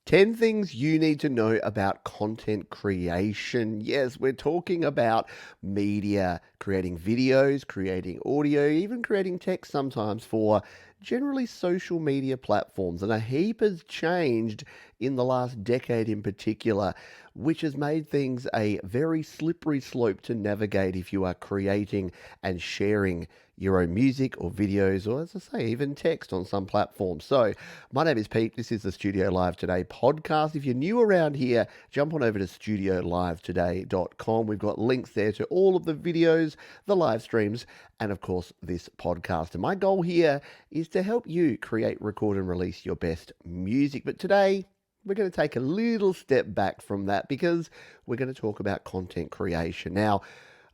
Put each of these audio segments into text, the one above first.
10 things you need to know about content creation. Yes, we're talking about media, creating videos, creating audio, even creating text sometimes for generally social media platforms. And a heap has changed in the last decade in particular, which has made things a very slippery slope to navigate if you are creating and sharing your own music or videos, or as I say, even text on some platforms. So, my name is Pete. This is the Studio Live Today podcast. If you're new around here, jump on over to studiolivetoday.com. We've got links there to all of the videos, the live streams, and of course, this podcast. And my goal here is to help you create, record, and release your best music. But today, we're going to take a little step back from that because we're going to talk about content creation. Now,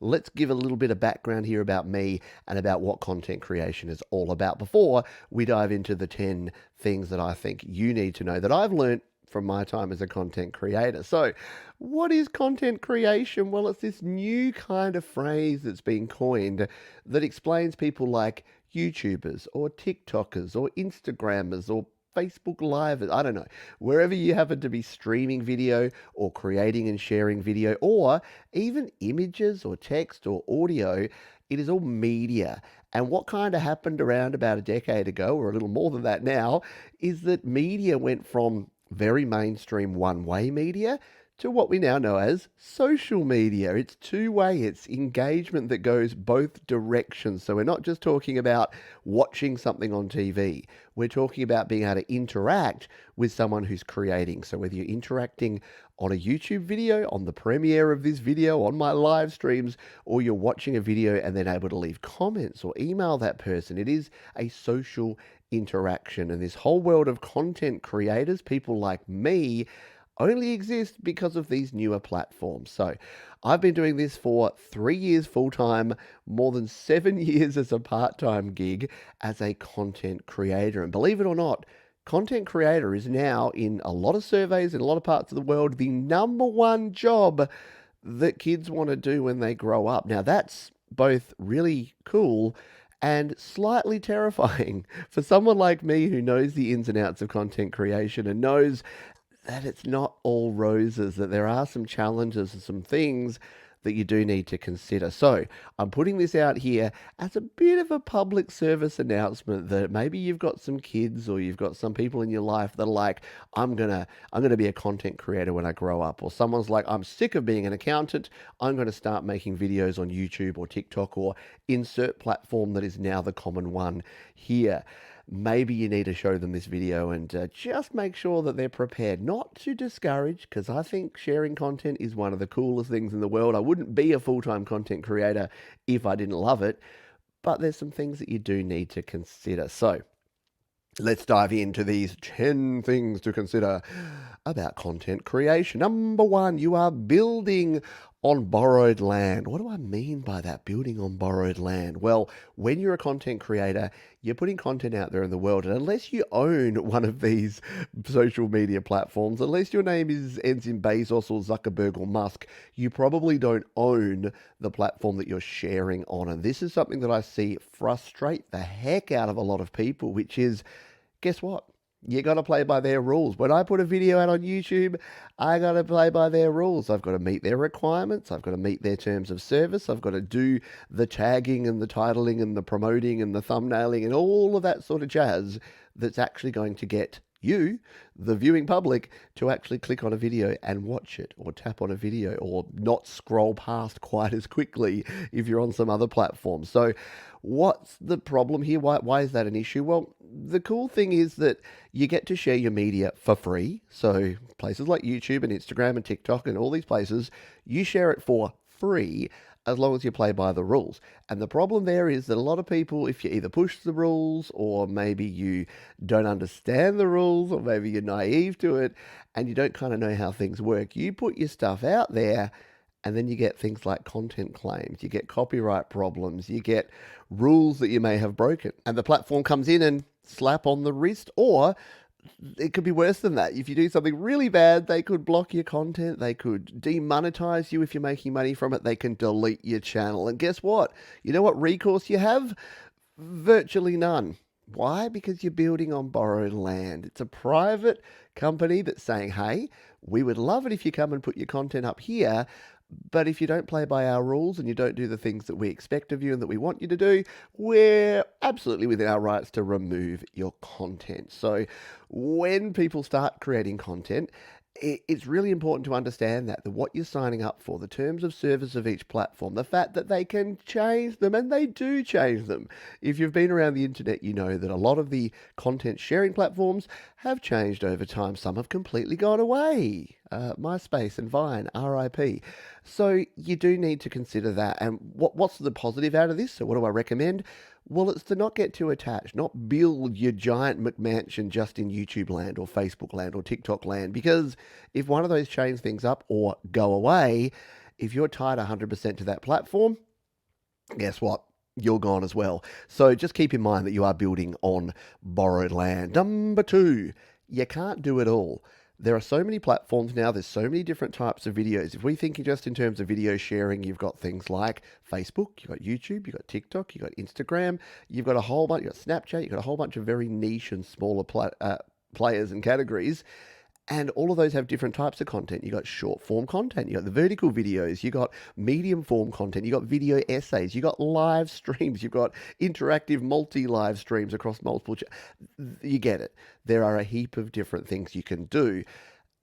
let's give a little bit of background here about me and about what content creation is all about before we dive into the 10 things that I think you need to know that I've learned from my time as a content creator. So, what is content creation? Well, it's this new kind of phrase that's been coined that explains people like YouTubers or TikTokers or Instagrammers or Facebook Live, I don't know, wherever you happen to be streaming video or creating and sharing video or even images or text or audio, it is all media. And what kind of happened around about a decade ago, or a little more than that now, is that media went from very mainstream one-way media to what we now know as social media. It's two-way, it's engagement that goes both directions. So we're not just talking about watching something on TV. We're talking about being able to interact with someone who's creating. So whether you're interacting on a YouTube video, on the premiere of this video, on my live streams, or you're watching a video and then able to leave comments or email that person, it is a social interaction. And this whole world of content creators, people like me, only exist because of these newer platforms. So I've been doing this for 3 years full time, more than 7 years as a part time gig as a content creator. And believe it or not, content creator is now, in a lot of surveys in a lot of parts of the world, the number one job that kids want to do when they grow up. Now, that's both really cool and slightly terrifying for someone like me who knows the ins and outs of content creation and knows that it's not all roses, that there are some challenges and some things that you do need to consider. So I'm putting this out here as a bit of a public service announcement that maybe you've got some kids or you've got some people in your life that are like, I'm gonna be a content creator when I grow up. Or someone's like, I'm sick of being an accountant. I'm gonna start making videos on YouTube or TikTok or insert platform that is now the common one here. Maybe you need to show them this video and just make sure that they're prepared. Not to discourage, because I think sharing content is one of the coolest things in the world. I wouldn't be a full-time content creator if I didn't love it, but there's some things that you do need to consider. So let's dive into these 10 things to consider about content creation. Number one, you are building on borrowed land. What do I mean by that, building on borrowed land? Well, when you're a content creator, you're putting content out there in the world, and unless you own one of these social media platforms, unless your name ends in Bezos or Zuckerberg or Musk, you probably don't own the platform that you're sharing on. And this is something that I see frustrate the heck out of a lot of people, which is, guess what? You got to play by their rules. When I put a video out on YouTube, I got to play by their rules. I've got to meet their requirements. I've got to meet their terms of service. I've got to do the tagging and the titling and the promoting and the thumbnailing and all of that sort of jazz that's actually going to get you, the viewing public, to actually click on a video and watch it, or tap on a video, or not scroll past quite as quickly if you're on some other platform. So what's the problem here? Why is that an issue? Well, the cool thing is that you get to share your media for free. So places like YouTube and Instagram and TikTok and all these places, you share it for free as long as you play by the rules. And the problem there is that a lot of people, if you either push the rules, or maybe you don't understand the rules, or maybe you're naive to it and you don't kind of know how things work, you put your stuff out there and then you get things like content claims, you get copyright problems, you get rules that you may have broken, and the platform comes in and slap on the wrist. Or it could be worse than that. If you do something really bad, they could block your content. They could demonetize you if you're making money from it. They can delete your channel. And guess what? You know what recourse you have? Virtually none. Why? Because you're building on borrowed land. It's a private company that's saying, hey, we would love it if you come and put your content up here. But if you don't play by our rules and you don't do the things that we expect of you and that we want you to do, we're absolutely within our rights to remove your content. So when people start creating content, it's really important to understand that what you're signing up for, the terms of service of each platform, the fact that they can change them, and they do change them. If you've been around the internet, you know that a lot of the content sharing platforms have changed over time. Some have completely gone away. MySpace and Vine, RIP. So you do need to consider that. And what's the positive out of this? So what do I recommend? Well, it's to not get too attached, not build your giant McMansion just in YouTube land or Facebook land or TikTok land, because if one of those change things up or go away, if you're tied 100% to that platform, guess what? You're gone as well. So just keep in mind that you are building on borrowed land. Number two, you can't do it all. There are so many platforms now, there's so many different types of videos. If we're thinking just in terms of video sharing, you've got things like Facebook, you've got YouTube, you've got TikTok, you've got Instagram, you've got a whole bunch, you've got Snapchat, you've got a whole bunch of very niche and smaller players and categories. And all of those have different types of content. You got short form content, you got the vertical videos, you got medium form content, you got video essays, you got live streams, you've got interactive multi-live streams across multiple. You get it. There are a heap of different things you can do,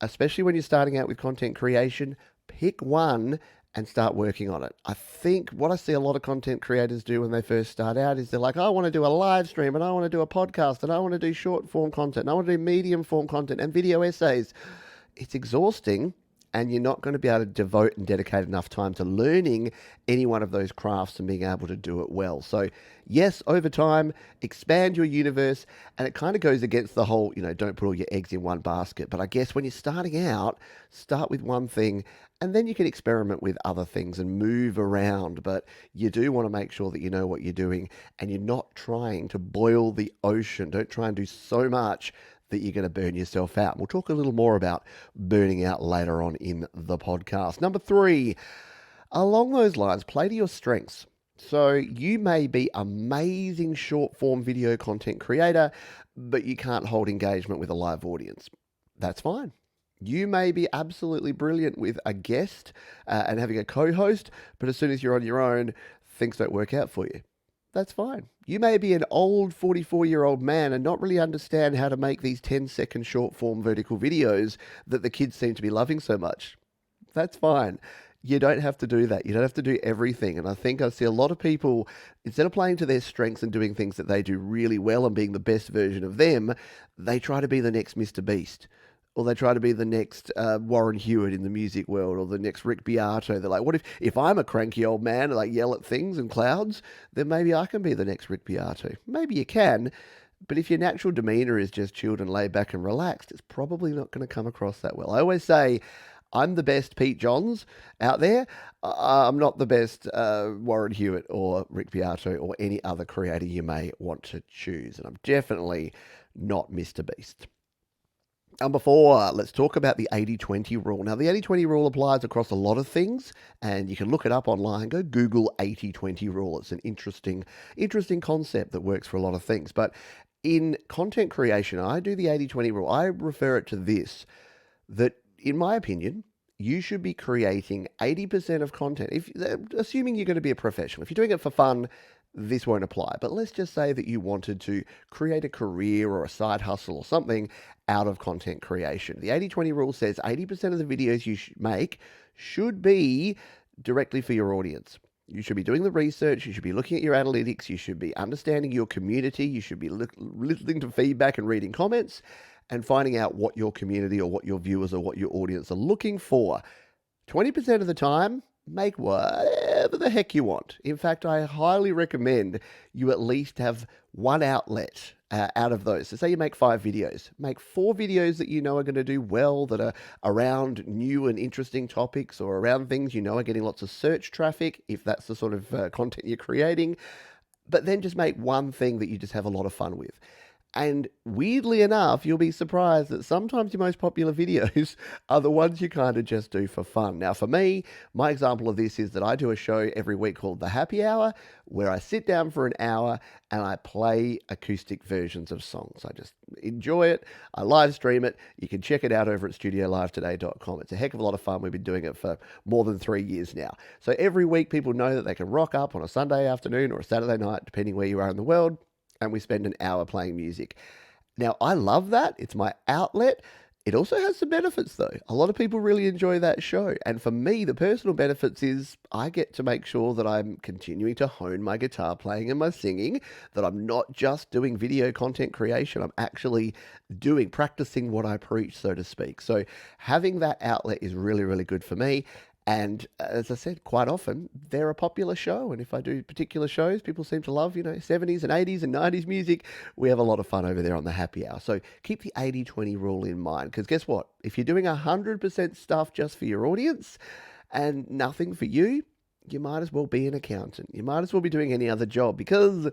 especially when you're starting out with content creation. Pick one and start working on it. I think what I see a lot of content creators do when they first start out is they're like, I want to do a live stream and I want to do a podcast and I want to do short form content and I want to do medium form content and video essays. It's exhausting, and you're not going to be able to devote and dedicate enough time to learning any one of those crafts and being able to do it well. So yes, over time, expand your universe, and it kind of goes against the whole, don't put all your eggs in one basket. But I guess when you're starting out, start with one thing, and then you can experiment with other things and move around. But you do want to make sure that you know what you're doing and you're not trying to boil the ocean. Don't try and do so much that you're going to burn yourself out. We'll talk a little more about burning out later on in the podcast. Number three, along those lines, play to your strengths. So you may be amazing short form video content creator, but you can't hold engagement with a live audience. That's fine. You may be absolutely brilliant with a guest and having a co-host, but as soon as you're on your own, things don't work out for you. That's fine. You may be an old 44-year-old man and not really understand how to make these 10-second short-form vertical videos that the kids seem to be loving so much. That's fine. You don't have to do that. You don't have to do everything. And I think I see a lot of people, instead of playing to their strengths and doing things that they do really well and being the best version of them, they try to be the next Mr. Beast. Or they try to be the next Warren Hewitt in the music world, or the next Rick Beato. They're like, what if I'm a cranky old man and I yell at things and clouds, then maybe I can be the next Rick Beato. Maybe you can, but if your natural demeanor is just chilled and laid back and relaxed, it's probably not going to come across that well. I always say, I'm the best Pete Johns out there. I'm not the best Warren Hewitt or Rick Beato or any other creator you may want to choose. And I'm definitely not Mr. Beast. Number four, let's talk about the 80-20 rule. Now, the 80-20 rule applies across a lot of things, and you can look it up online. Go Google 80-20 rule. It's an interesting concept that works for a lot of things. But in content creation, I do the 80-20 rule. I refer it to this, that in my opinion, you should be creating 80% of content. Assuming you're going to be a professional. If you're doing it for fun, this won't apply. But let's just say that you wanted to create a career or a side hustle or something out of content creation. The 80-20 rule says 80% of the videos you make should be directly for your audience. You should be doing the research, you should be looking at your analytics, you should be understanding your community, you should be listening to feedback and reading comments and finding out what your community or what your viewers or what your audience are looking for. 20% of the time, make whatever the heck you want. In fact, I highly recommend you at least have one outlet out of those. So say you make 5 videos. Make 4 videos that you know are going to do well, that are around new and interesting topics or around things you know are getting lots of search traffic, if that's the sort of content you're creating. But then just make one thing that you just have a lot of fun with. And weirdly enough, you'll be surprised that sometimes your most popular videos are the ones you kind of just do for fun. Now, for me, my example of this is that I do a show every week called The Happy Hour, where I sit down for an hour and I play acoustic versions of songs. I just enjoy it. I live stream it. You can check it out over at studiolivetoday.com. It's a heck of a lot of fun. We've been doing it for more than 3 years now. So every week, people know that they can rock up on a Sunday afternoon or a Saturday night, depending where you are in the world, and we spend an hour playing music. Now, I love that. It's my outlet. It also has some benefits, though. A lot of people really enjoy that show. And for me, the personal benefits is I get to make sure that I'm continuing to hone my guitar playing and my singing, that I'm not just doing video content creation. I'm actually practicing what I preach, so to speak. So having that outlet is really, really good for me. And as I said, quite often they're a popular show. And if I do particular shows, people seem to love, 70s and 80s and 90s music. We have a lot of fun over there on the happy hour. So keep the 80-20 rule in mind. Because guess what? If you're doing 100% stuff just for your audience and nothing for you, you might as well be an accountant. You might as well be doing any other job, because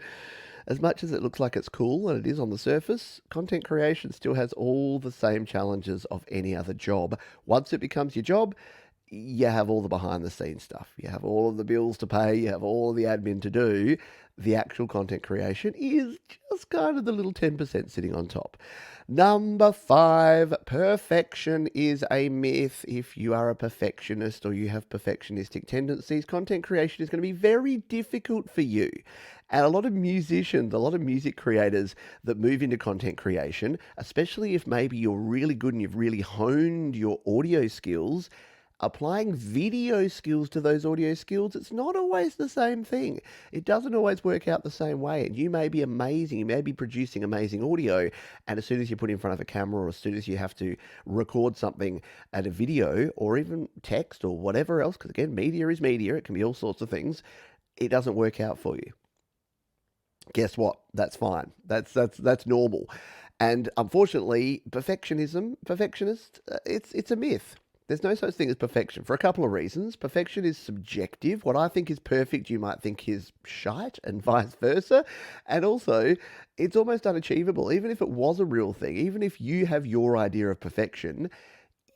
as much as it looks like it's cool, and it is on the surface, content creation still has all the same challenges of any other job. Once it becomes your job, you have all the behind the scenes stuff. You have all of the bills to pay. You have all of the admin to do. The actual content creation is just kind of the little 10% sitting on top. Number 5, perfection is a myth. If you are a perfectionist or you have perfectionistic tendencies, content creation is going to be very difficult for you. And a lot of musicians, a lot of music creators that move into content creation, especially if maybe you're really good and you've really honed your audio skills, applying video skills to those audio skills, it's not always the same thing. It doesn't always work out the same way. And you may be amazing, you may be producing amazing audio, and as soon as you put in front of a camera, or as soon as you have to record something at a video or even text or whatever else, because again, media is media, it can be all sorts of things, it doesn't work out for you. Guess what? That's fine. That's normal. And unfortunately, perfectionist, it's a myth. There's no such thing as perfection for a couple of reasons. Perfection is subjective. What I think is perfect, you might think is shite, and vice versa. And also, it's almost unachievable. Even if it was a real thing, even if you have your idea of perfection,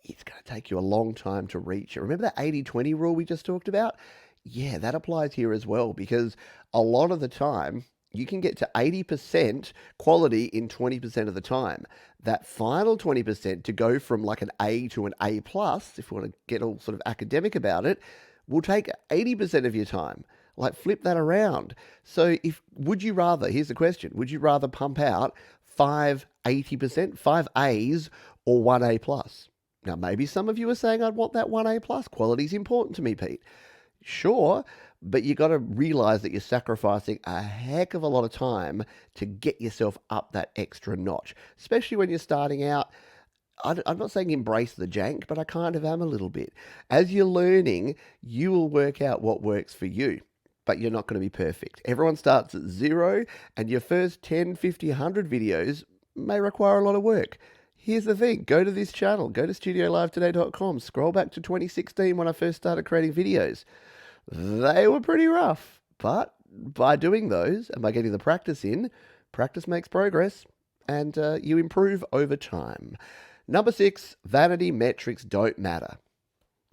it's going to take you a long time to reach it. Remember that 80-20 rule we just talked about? Yeah, that applies here as well, because a lot of the time, you can get to 80% quality in 20% of the time. That final 20% to go from like an A to an A plus, if you want to get all sort of academic about it, will take 80% of your time. Like, flip that around. So would you rather, here's the question, would you rather pump out 80%, 5 A's or 1 A plus? Now, maybe some of you are saying, I'd want that 1 A plus. Quality is important to me, Pete. Sure, but you got to realize that you're sacrificing a heck of a lot of time to get yourself up that extra notch, especially when you're starting out. I'm not saying embrace the jank, but I kind of am a little bit. As you're learning, you will work out what works for you, but you're not going to be perfect. Everyone starts at 0, and your first 10, 50, 100 videos may require a lot of work. Here's the thing. Go to this channel. Go to studiolivetoday.com. Scroll back to 2016 when I first started creating videos. They were pretty rough, but by doing those and by getting the practice in, practice makes progress, and you improve over time. Number 6, vanity metrics don't matter,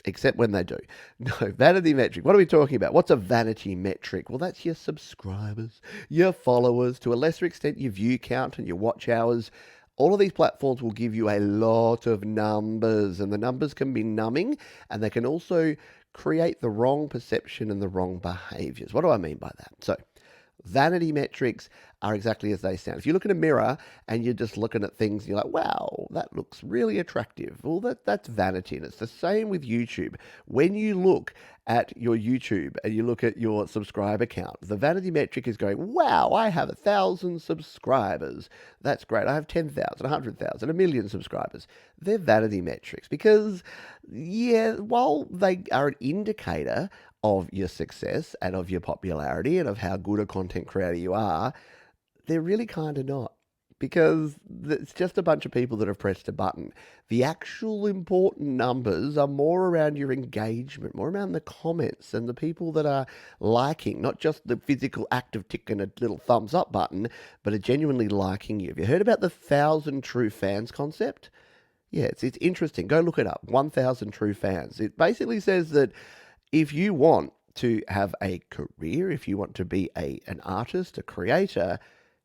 except when they do. No, vanity metric. What are we talking about? What's a vanity metric? Well, that's your subscribers, your followers, to a lesser extent your view count and your watch hours. All of these platforms will give you a lot of numbers, and the numbers can be numbing, and they can also create the wrong perception and the wrong behaviors. What do I mean by that? So, vanity metrics are exactly as they sound. If you look in a mirror and you're just looking at things and you're like, wow, that looks really attractive. Well, that's vanity. And it's the same with YouTube. When you look at your YouTube and you look at your subscriber count, the vanity metric is going, wow, I have 1,000 subscribers. That's great. I have 10,000, 100,000, 1 million subscribers. They're vanity metrics because, yeah, while they are an indicator of your success and of your popularity and of how good a content creator you are, they're really kind of not. because it's just a bunch of people that have pressed a button. The actual important numbers are more around your engagement, more around the comments and the people that are liking, not just the physical act of ticking a little thumbs up button, but are genuinely liking you. Have you heard about the 1,000 true fans concept? Yeah, it's interesting. Go look it up. 1,000 true fans. It basically says that if you want to have a career, if you want to be an artist, a creator,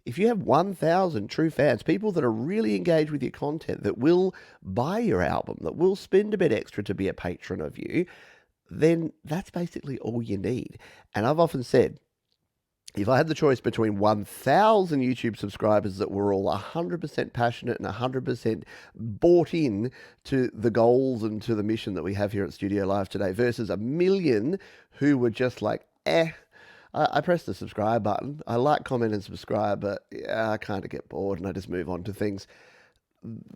if you have 1,000 true fans, people that are really engaged with your content, that will buy your album, that will spend a bit extra to be a patron of you, then that's basically all you need. And I've often said, if I had the choice between 1,000 YouTube subscribers that were all 100% passionate and 100% bought in to the goals and to the mission that we have here at Studio Live today versus 1,000,000 who were just like, I press the subscribe button. I like, comment, and subscribe, but yeah, I kind of get bored and I just move on to things.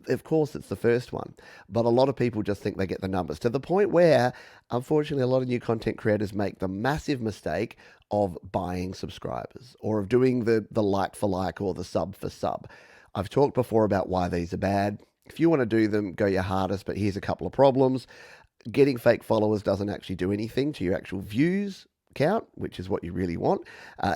Of course, it's the first one, but a lot of people just think they get the numbers to the point where, unfortunately, a lot of new content creators make the massive mistake of buying subscribers or of doing the like for like or the sub for sub. I've talked before about why these are bad. If you want to do them, go your hardest, but here's a couple of problems. Getting fake followers doesn't actually do anything to your actual views count, which is what you really want.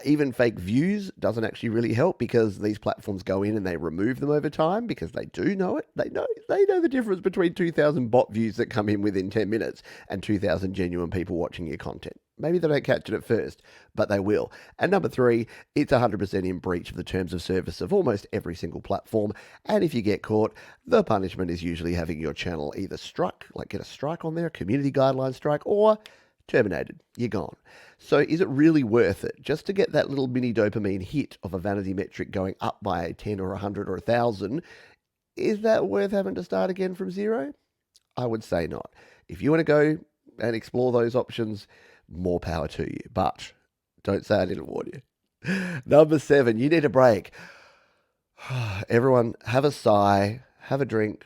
Even fake views doesn't actually really help because these platforms go in and they remove them over time because they do know it. They know the difference between 2,000 bot views that come in within 10 minutes and 2,000 genuine people watching your content. Maybe they don't catch it at first, but they will. And number 3, it's 100% in breach of the terms of service of almost every single platform. And if you get caught, the punishment is usually having your channel either struck, like get a strike on there, a community guideline strike, or terminated. You're gone. So is it really worth it just to get that little mini dopamine hit of a vanity metric going up by 10 or 100 or 1,000? Is that worth having to start again from zero? I would say not. If you want to go and explore those options, more power to you. But don't say I didn't warn you. Number 7, you need a break. Everyone, have a sigh, have a drink,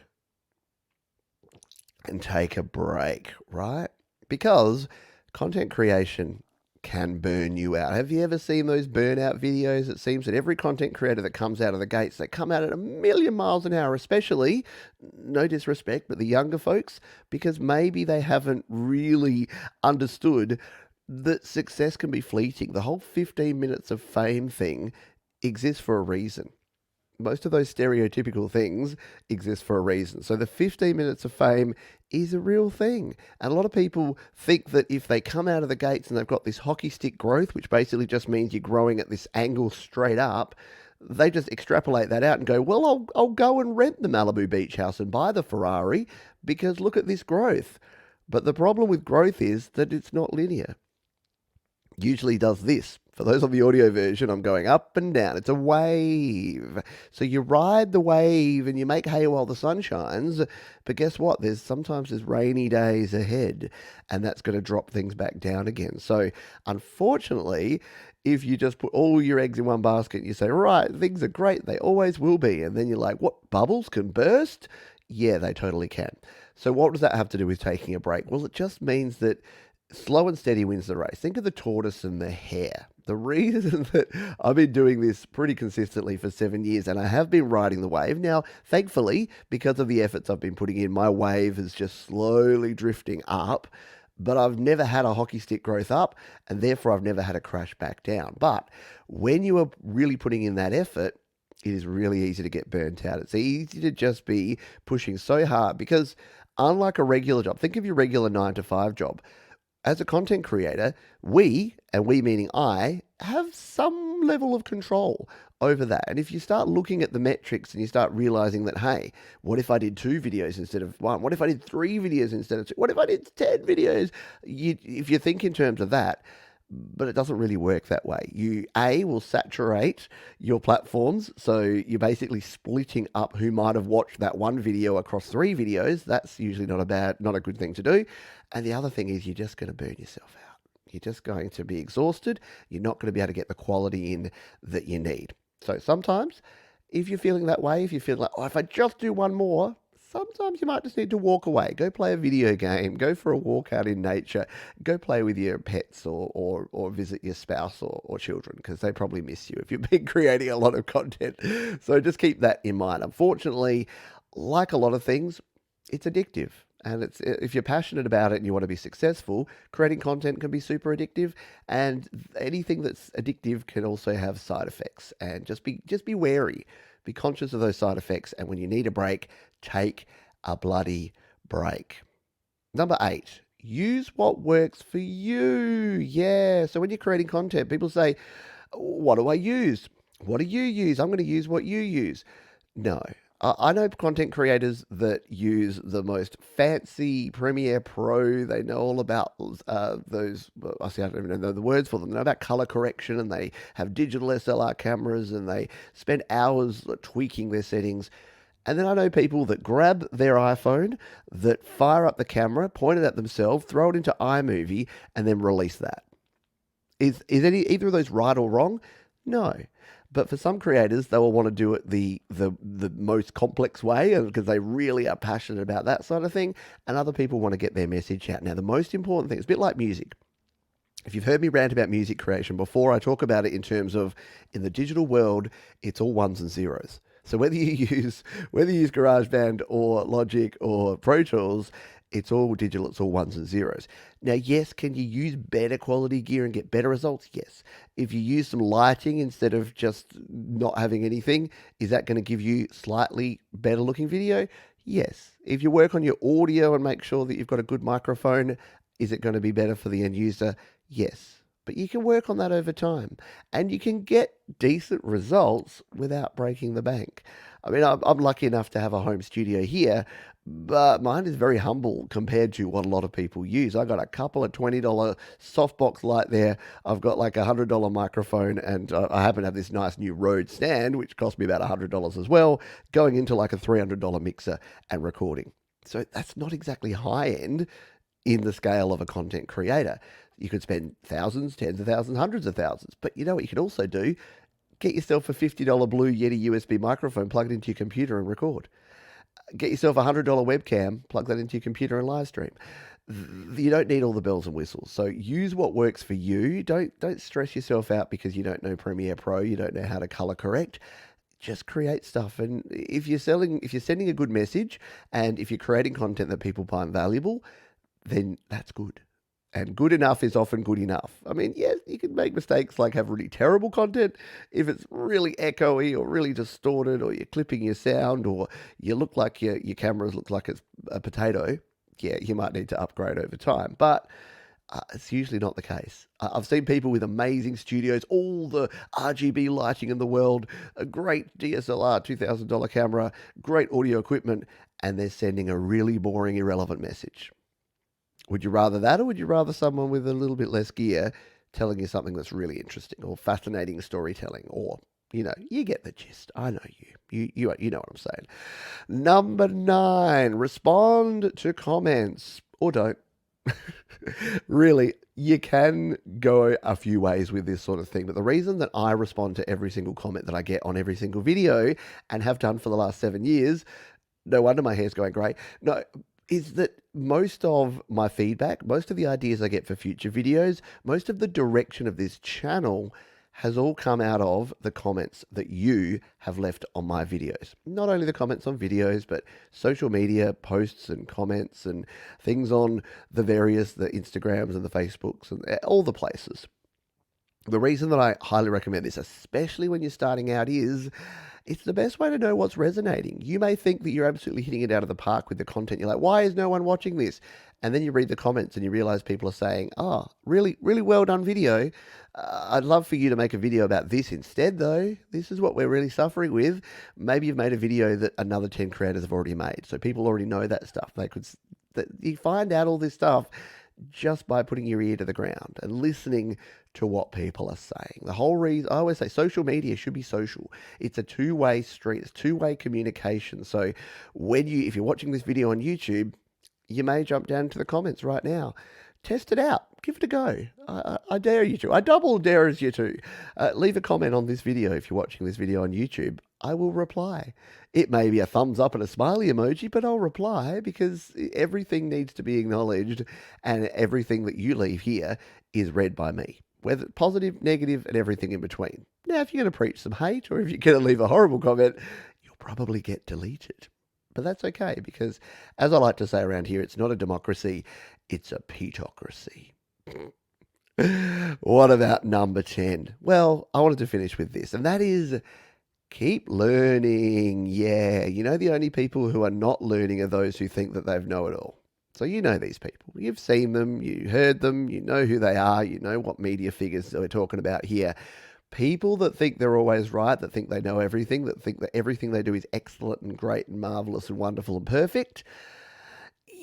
and take a break, right? Because content creation can burn you out. Have you ever seen those burnout videos? It seems that every content creator that comes out of the gates, they come out at 1,000,000 miles an hour, especially, no disrespect, but the younger folks, because maybe they haven't really understood that success can be fleeting. The whole 15 minutes of fame thing exists for a reason. Most of those stereotypical things exist for a reason. So the 15 minutes of fame is a real thing. And a lot of people think that if they come out of the gates and they've got this hockey stick growth, which basically just means you're growing at this angle straight up, they just extrapolate that out and go, well, I'll go and rent the Malibu beach house and buy the Ferrari because look at this growth. But the problem with growth is that it's not linear. Usually does this. For those on the audio version, I'm going up and down. It's a wave. So you ride the wave and you make hay while the sun shines. But guess what? Sometimes there's rainy days ahead, and that's going to drop things back down again. So unfortunately, if you just put all your eggs in one basket and you say, right, things are great, they always will be. And then you're like, what, bubbles can burst? Yeah, they totally can. So what does that have to do with taking a break? Well, it just means that slow and steady wins the race. Think of the tortoise and the hare. The reason that I've been doing this pretty consistently for 7 years, and I have been riding the wave. Now, thankfully, because of the efforts I've been putting in, my wave is just slowly drifting up, but I've never had a hockey stick growth up, and therefore I've never had a crash back down. But when you are really putting in that effort, it is really easy to get burnt out. It's easy to just be pushing so hard because unlike a regular job, think of your regular 9 to 5 job. As a content creator, and we meaning I, have some level of control over that. And if you start looking at the metrics and you start realizing that, hey, what if I did 2 videos instead of 1? What if I did 3 videos instead of 2? What if I did 10 videos? If you think in terms of that, but it doesn't really work that way. You, will saturate your platforms. So you're basically splitting up who might have watched that one video across 3 videos. That's usually not a good thing to do. And the other thing is you're just going to burn yourself out. You're just going to be exhausted. You're not going to be able to get the quality in that you need. So sometimes if you're feeling that way, if you feel like, oh, if I just do one more, sometimes you might just need to walk away, go play a video game, go for a walk out in nature, go play with your pets or visit your spouse or children because they probably miss you if you've been creating a lot of content. So just keep that in mind. Unfortunately, like a lot of things, it's addictive. And it's if you're passionate about it and you want to be successful, creating content can be super addictive. And anything that's addictive can also have side effects. And just be wary, be conscious of those side effects. And when you need a break, take a bloody break. Number 8, use what works for you. Yeah. So when you're creating content, people say, "What do I use? What do you use? I'm going to use what you use." No. I know content creators that use the most fancy Premiere Pro. They know all about those. I see, I don't even know the words for them. They know about color correction, and they have digital SLR cameras, and they spend hours tweaking their settings. And then I know people that grab their iPhone, that fire up the camera, point it at themselves, throw it into iMovie, and then release that. Is either of those right or wrong? No. But for some creators, they will want to do it the most complex way because they really are passionate about that sort of thing. And other people want to get their message out. Now, the most important thing, it's a bit like music. If you've heard me rant about music creation before, I talk about it in terms of in the digital world, it's all ones and zeros. So whether you use GarageBand or Logic or Pro Tools, it's all digital, it's all ones and zeros. Now, yes, can you use better quality gear and get better results? Yes. If you use some lighting instead of just not having anything, is that going to give you slightly better looking video? Yes. If you work on your audio and make sure that you've got a good microphone, is it going to be better for the end user? Yes. But you can work on that over time and you can get decent results without breaking the bank. I mean, I'm lucky enough to have a home studio here, but mine is very humble compared to what a lot of people use. I got a couple of $20 softbox light there. I've got like a $100 microphone, and I happen to have this nice new Rode stand, which cost me about $100 as well, going into like a $300 mixer and recording. So that's not exactly high end in the scale of a content creator. You could spend thousands, tens of thousands, hundreds of thousands. But you know what you could also do? Get yourself a $50 Blue Yeti USB microphone, plug it into your computer and record. Get yourself a $100 webcam, plug that into your computer and live stream. You don't need all the bells and whistles. So use what works for you. Don't stress yourself out because you don't know Premiere Pro, you don't know how to color correct. Just create stuff. And if you're sending a good message and if you're creating content that people find valuable, then that's good. And good enough is often good enough. I mean, yes, you can make mistakes like have really terrible content. If it's really echoey or really distorted or you're clipping your sound or you look like your cameras look like it's a potato, yeah, you might need to upgrade over time. But it's usually not the case. I've seen people with amazing studios, all the RGB lighting in the world, a great DSLR $2,000 camera, great audio equipment, and they're sending a really boring, irrelevant message. Would you rather that, or would you rather someone with a little bit less gear telling you something that's really interesting or fascinating storytelling, or you get the gist. I know you know what I'm saying. Number 9, respond to comments or don't. Really, you can go a few ways with this sort of thing, but the reason that I respond to every single comment that I get on every single video and have done for the last 7 years, no wonder my hair's going grey. No, is that most of my feedback, most of the ideas I get for future videos, most of the direction of this channel has all come out of the comments that you have left on my videos. Not only the comments on videos, but social media posts and comments and things on the Instagrams and the Facebooks and all the places. The reason that I highly recommend this, especially when you're starting out, is it's the best way to know what's resonating. You may think that you're absolutely hitting it out of the park with the content. You're like, why is no one watching this? And then you read the comments and you realize people are saying, oh, really, really well done video. I'd love for you to make a video about this instead, though. This is what we're really suffering with. Maybe you've made a video that another 10 creators have already made. So people already know that stuff. You find out all this stuff just by putting your ear to the ground and listening to what people are saying. The whole reason, I always say social media should be social. It's a two-way street. It's two-way communication. So if you're watching this video on YouTube, you may jump down to the comments right now. Test it out. Give it a go. I dare you to. I double dare you to. Leave a comment on this video if you're watching this video on YouTube. I will reply. It may be a thumbs up and a smiley emoji, but I'll reply because everything needs to be acknowledged and everything that you leave here is read by me, whether positive, negative, and everything in between. Now, if you're going to preach some hate or if you're going to leave a horrible comment, you'll probably get deleted. But that's okay because, as I like to say around here, it's not a democracy, it's a petocracy. What about number 10? Well, I wanted to finish with this, and that is keep learning. Yeah, the only people who are not learning are those who think that they've know it all. So you know these people. You've seen them, you heard them, you know who they are, you know what media figures we're talking about here. People that think they're always right, that think they know everything, that think that everything they do is excellent and great and marvelous and wonderful and perfect.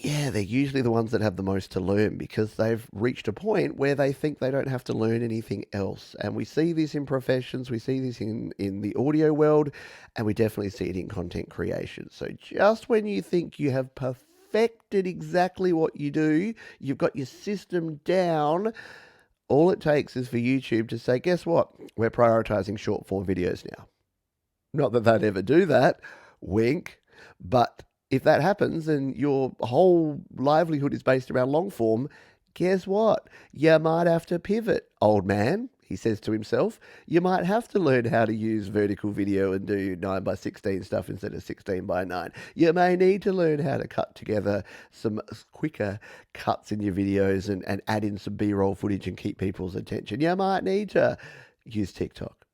Yeah, they're usually the ones that have the most to learn because they've reached a point where they think they don't have to learn anything else. And we see this in professions, we see this in the audio world, and we definitely see it in content creation. So just when you think you have perfected exactly what you do, you've got your system down, all it takes is for YouTube to say, guess what? We're prioritizing short form videos now. Not that they'd ever do that, wink, but if that happens and your whole livelihood is based around long form, guess what? You might have to pivot, old man, he says to himself. You might have to learn how to use vertical video and do 9:16 stuff instead of 16:9. You may need to learn how to cut together some quicker cuts in your videos and add in some B-roll footage and keep people's attention. You might need to use TikTok.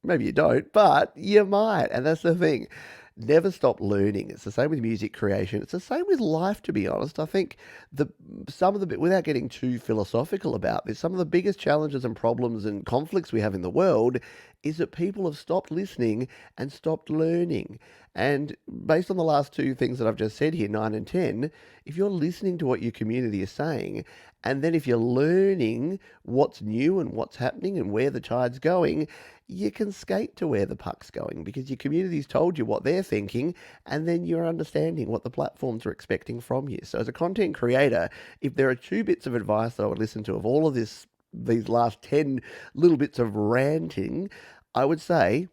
Maybe you don't, but you might. And that's the thing. Never stop learning. It's the same with music creation. It's the same with life, to be honest. I think without getting too philosophical about this, some of the biggest challenges and problems and conflicts we have in the world is that people have stopped listening and stopped learning. And based on the last two things that I've just said here, 9 and 10, if you're listening to what your community is saying, and then if you're learning what's new and what's happening and where the tide's going, you can skate to where the puck's going because your community's told you what they're thinking and then you're understanding what the platforms are expecting from you. So as a content creator, if there are two bits of advice that I would listen to of all of these last 10 little bits of ranting, I would say,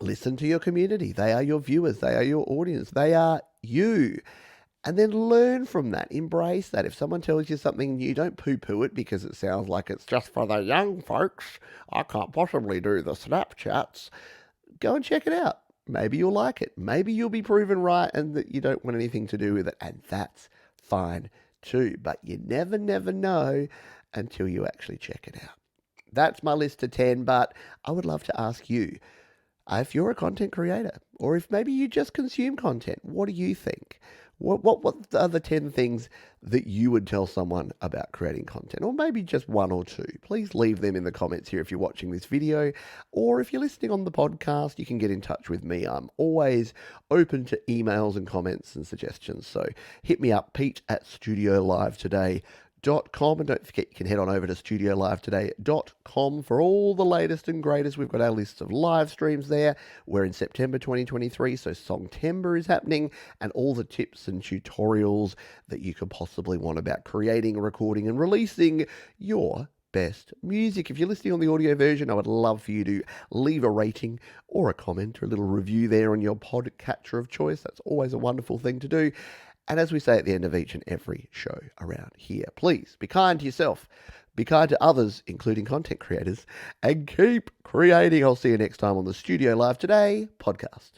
listen to your community. They are your viewers. They are your audience. They are you. And then learn from that. Embrace that. If someone tells you something new, don't poo-poo it because it sounds like it's just for the young folks. I can't possibly do the Snapchats. Go and check it out. Maybe you'll like it. Maybe you'll be proven right and that you don't want anything to do with it. And that's fine too. But you never know until you actually check it out. That's my list of 10, but I would love to ask you, if you're a content creator, or if maybe you just consume content, what do you think? What are the 10 things that you would tell someone about creating content? Or maybe just one or two. Please leave them in the comments here if you're watching this video. Or if you're listening on the podcast, you can get in touch with me. I'm always open to emails and comments and suggestions. So hit me up, pete@studiolivetoday.com. And don't forget, you can head on over to studiolivetoday.com for all the latest and greatest. We've got our list of live streams there. We're in September 2023, so Songtember is happening, and all the tips and tutorials that you could possibly want about creating, recording, and releasing your best music. If you're listening on the audio version, I would love for you to leave a rating or a comment or a little review there on your podcatcher of choice. That's always a wonderful thing to do. And as we say at the end of each and every show around here, please be kind to yourself, be kind to others, including content creators, and keep creating. I'll see you next time on the Studio Live Today podcast.